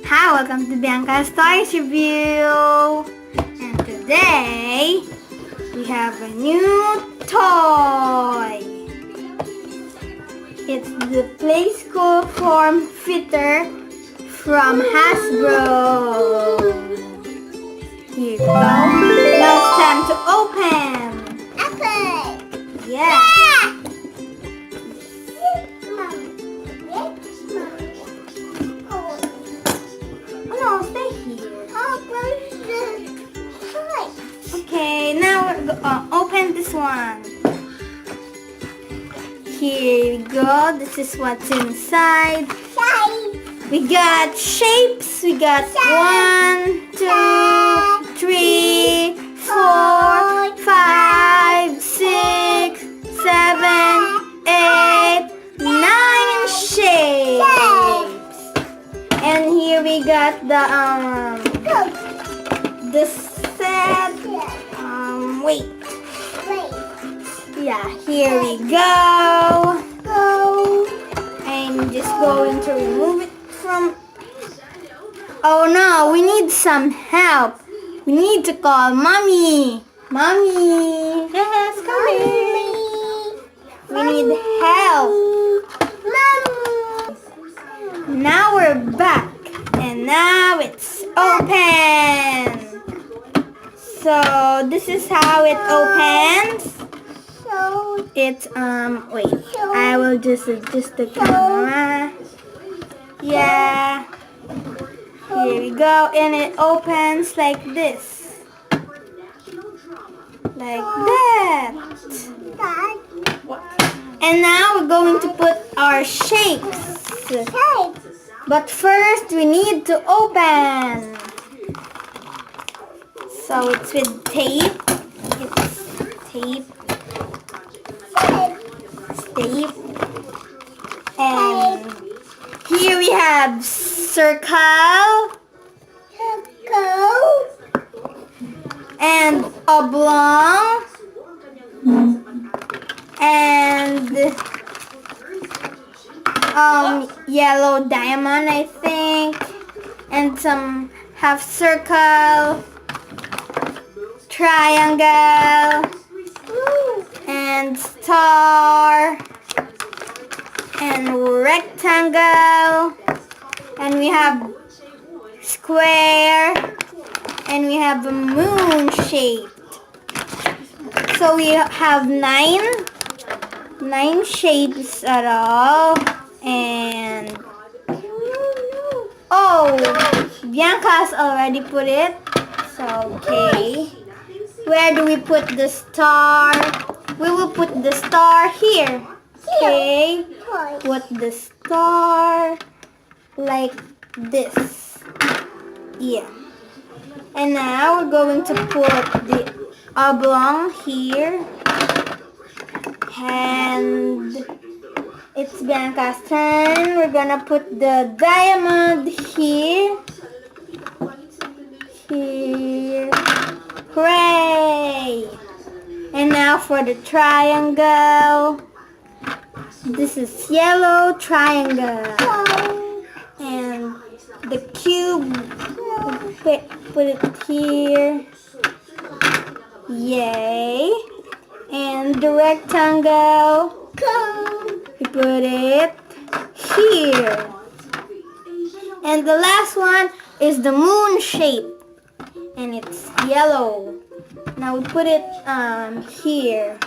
Hi, welcome to Bianca's Toy Review. And today we have a new toy. It's the Playskool form fitter from Hasbro. Here you go. Now it's time to open. Apple. Yeah. Okay, now we're open this one. Here we go. This is what's inside. We got shapes. We got 1, 2, 3, 4, 5, 6, 7, 8, 9 shapes. And here we got the set. Wait. Yeah, here we go. I'm just going to remove it from. Oh no, we need some help. We need to call Mommy. Mommy. Yes, come here. We need help. Now we're back. And now it's open. So this is how it opens. It's wait, I will just adjust the camera. Yeah. Here we go, and it opens like this. Like that. And now we're going to put our shapes. But first we need to open. So it's with tape. It's tape. Tape. And here we have circle. And oblong. And yellow diamond, I think. And some half circle. Triangle and star and rectangle, and we have square, and we have a moon shape. So we have nine shapes at all. And oh, Bianca's already put it. So okay. Where do we put the star? We will put the star here. Okay. Put the star like this. Yeah. And now we're going to put the oblong here. And it's Bianca's turn. We're gonna put the diamond here. Here. Hooray! And now for the triangle. This is yellow triangle. And the cube, put it here. Yay! And the rectangle, we put it here. And the last one is the moon shape. And it's yellow. Now we put it here.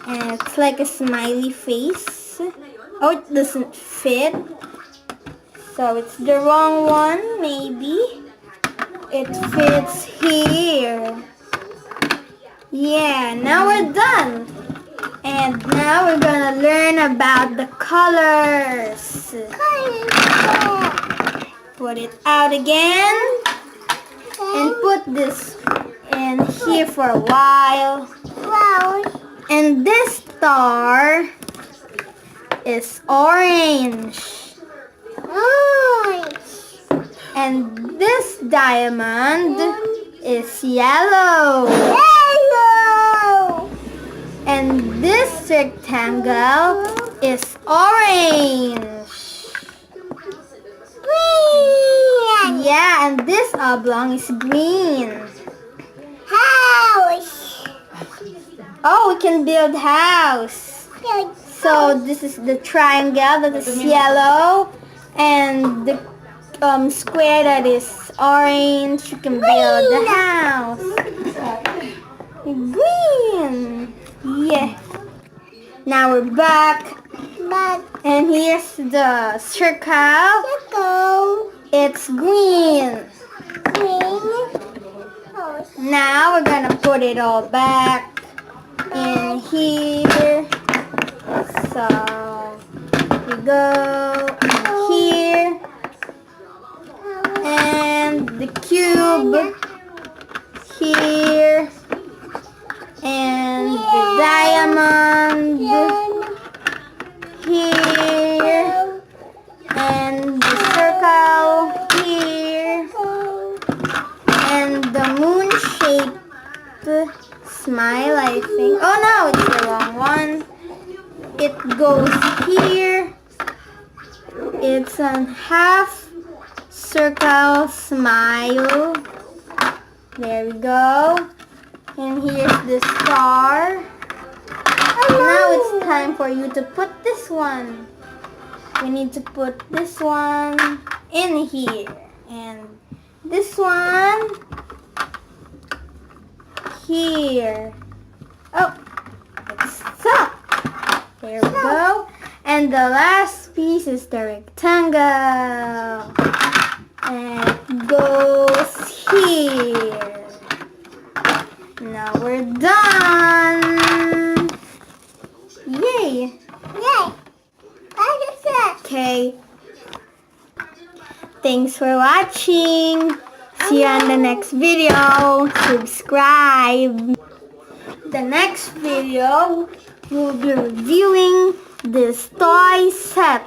And it's like a smiley face. Oh, it doesn't fit. So it's the wrong one, maybe. It fits here. Yeah, now we're done. And now we're gonna learn about the colors. Put it out again. And put this in here for a while. And this star is orange. And this diamond is yellow. And this rectangle is orange. Green. Yeah, and this oblong is green. House. Oh, we can build house. So this is the triangle that is yellow, and the square that is orange. You can build the house. Green. Yeah. Now we're back. And here's the circle. It's green. Now we're gonna put it all back in here. So we go here, and the cube here, and the diamond here, and the circle here, and the moon shape smile, I think. Oh no, it's the wrong one. It goes here. It's a half circle smile. There we go. And here's the star. Now it's time for you to put this one. We need to put this one in here. And this one here. Oh, it's stuck. There we go. And the last piece is the rectangle. And it goes here. Now we're done. Yay. Okay. Thanks for watching. See you on the next video. Subscribe. The next video, we'll be reviewing this toy set.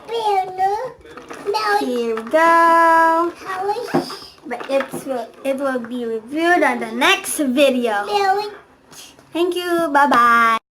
Here we go. But it will be reviewed on the next video. Thank you. Bye-bye.